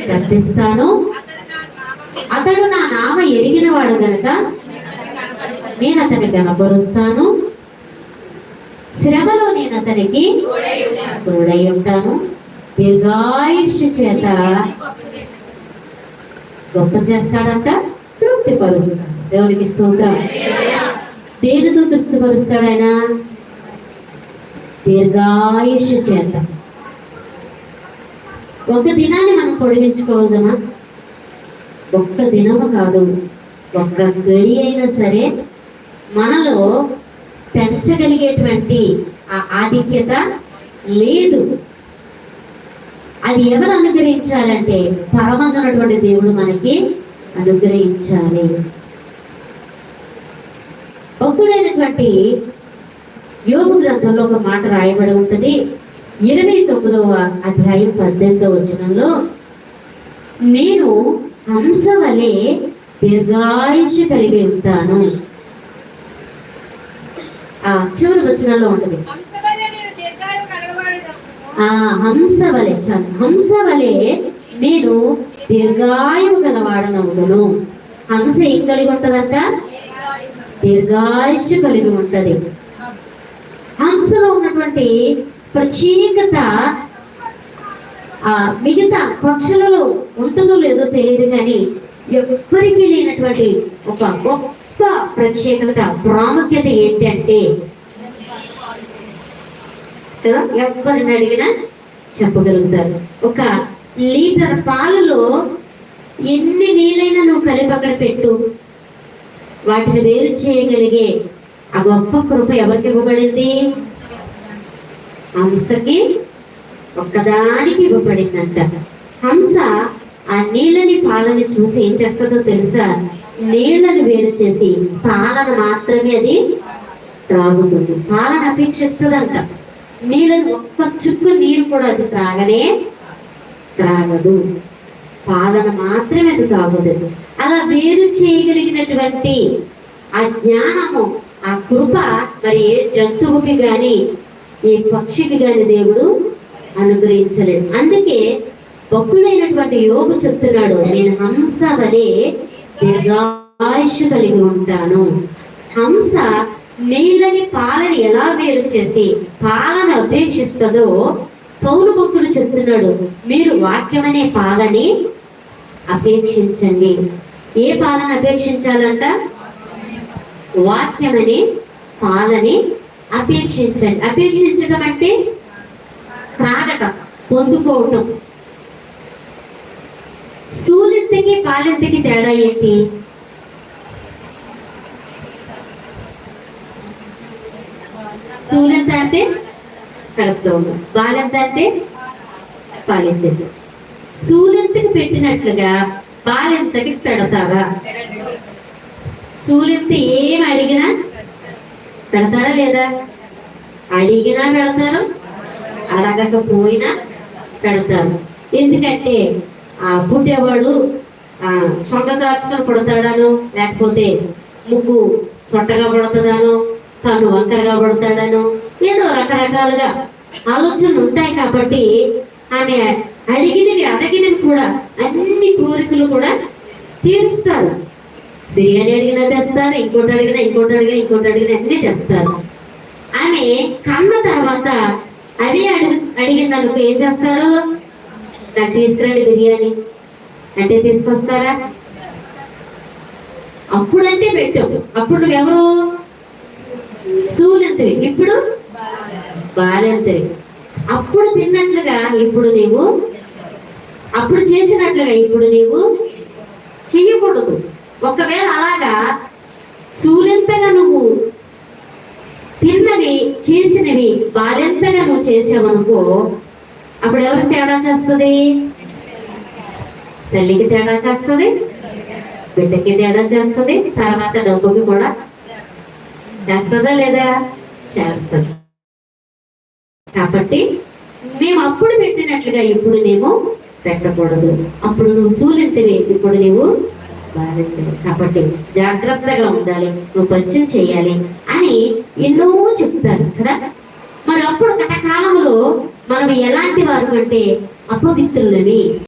గర్తిస్తాను. అతడు నా నామ ఎరిగిన వాడు గనక నేను అతన్ని గనపరుస్తాను. శ్రమలో నేను అతనికి తోడై ఉంటాను. దీర్ఘాయుష్షు చేత గొప్ప చేస్తాడంట, తృప్తిపరుస్తాడు. దేవునికి స్తోత్రం. దేనితో తృప్తిపరుస్తాడు ఆయన? దీర్ఘాయుష్షు చేత. ఒక దినాన్ని మనం పొడిగించుకోవద్దామా? ఒక్క దినము కాదు, ఒక్క గడి అయినా సరే మనలో పెంచగలిగేటువంటి ఆ ఆధిక్యత లేదు. అది ఎవరు అనుగ్రహించాలంటే పరమందున్నటువంటి దేవుడు మనకి అనుగ్రహించాలి. భక్తుడైనటువంటి యోబు గ్రంథంలో ఒక మాట రాయబడి ఉంటుంది. 29వ అధ్యాయం 18వ వచనంలో, నేను హంస వలె దీర్ఘాయుష్షు కలిగి ఉంటాను. ఆ చివరి వచనంలో ఉంటుంది, హంస వలె, హంస వలె నేను దీర్ఘాయువు గలవాడనవుదును. హంస ఏం కలిగి ఉంటదంట? దీర్ఘాయుష్షు కలిగి ఉంటది. హంసలో ఉన్నటువంటి ప్రత్యేకత మిగతా పక్షులలో ఉంటుందో లేదో తెలియదు, కానీ ఎవ్వరికీ లేనటువంటి ఒక గొప్ప ప్రత్యేకత, ప్రాముఖ్యత ఏంటంటే కదా, ఎవరిని అడిగినా చెప్పగలుగుతారు. ఒక లీటర్ పాలలో ఎన్ని నీళ్ళైనా నువ్వు కలిపి అక్కడ పెట్టు, వాటిని వేరు చేయగలిగే ఆ గొప్ప కృప ఎవరికి ఇవ్వబడింది? హంసకి ఒక్కదానికి ఇవ్వబడిందంట. హంస ఆ నీళ్ళని పాలని చూసి ఏం చేస్తుందో తెలుసా? నీళ్ళని వేరు చేసి పాలను మాత్రమే అది త్రాగుతుంది. పాలను అపేక్షిస్తుందంట. నీళ్ళని ఒక్క చుక్కు నీరు కూడా అది త్రాగదు. పాలను మాత్రమే అది తాగుతుంది. అలా వేరు చేయగలిగినటువంటి ఆ జ్ఞానము, ఆ కృప మరి ఏ జంతువుకి గాని ఏ పక్షికి గాని దేవుడు అనుగ్రహించలేదు. అందుకే భక్తుడైనటువంటి యోబు చెప్తున్నాడు, నేను హంస వలె దీర్ఘాయుష్షు కలిగి ఉంటాను. హంస నీళ్ళని పాలని ఎలా వేరు చేసి పాలను అపేక్షిస్తుందో పౌలు భక్తుడు చెప్తున్నాడు, మీరు వాక్యమనే పాలని అపేక్షించండి. ఏ పాలను అపేక్షించాలంట? వాక్యమని పాలని అపేక్షించండి. అపేక్షించడం అంటే త్రాగటం, పొందుకోవటం. సూలెంతకి పాలెంతకి తేడా ఏంటి? సూలెంత అంటే కడుపుతో ఉండడం, పాలెంత అంటే పాలించండి. సూలెంతకి పెట్టినట్లుగా పాలెంతకి పెడతారా? సూలెంత ఏం అడిగినా పెడతారా లేదా? అడిగినా పెడతారు, అడగకపోయినా పెడతారు. ఎందుకంటే ఆ పుట్టేవాడు సొంత దాచుకొని పుడతాడాను, లేకపోతే ముగ్గు సొట్టగా పడుతుందాను, తను వంకరగా పడతాడను, ఏదో రకరకాలుగా ఆలోచనలు ఉంటాయి. కాబట్టి ఆమె అడిగినవి కూడా అన్ని కోరికలు కూడా తీరుస్తారు. బిర్యానీ అడిగినా తెస్తారు, ఇంకోటి అడిగినా అన్ని తెస్తారు. ఆమె కన్న తర్వాత అవి అడిగిన దానికి ఏం చేస్తారు? నాకు తీసుకురండి బిర్యానీ అంటే తీసుకొస్తారా? అప్పుడంటే పెట్టావు, అప్పుడు నువ్వెవరు? సూలెంతవి, ఇప్పుడు బాలెంతవి. అప్పుడు తిన్నట్లుగా ఇప్పుడు నీవు, అప్పుడు చేసినట్లుగా ఇప్పుడు నీవు చెయ్యకూడదు. ఒకవేళ అలాగా సూలెంతగా నువ్వు తిన్నవి చేసినవి బాలెంతగా నువ్వు చేసావనుకో, అప్పుడు ఎవరికి తేడా చేస్తుంది? తల్లికి తేడా చేస్తుంది, బిడ్డకి తేడా చేస్తుంది, తర్వాత డబ్బుకి కూడా చేస్తుందా లేదా? చేస్తుంది. కాబట్టి మేము అప్పుడు పెట్టినట్లుగా ఇప్పుడు మేము పెట్టకూడదు. అప్పుడు నువ్వు సూలెంతవి, ఇప్పుడు నీవు బాలెంతవి. కాబట్టి జాగ్రత్తగా ఉండాలి, నువ్వు పద్యం చేయాలి అని ఎన్నో చెప్తారు కదా. మరి అప్పుడు గత కాలంలో మనం ఎలాంటి వారు అంటే అపవిత్రులవి.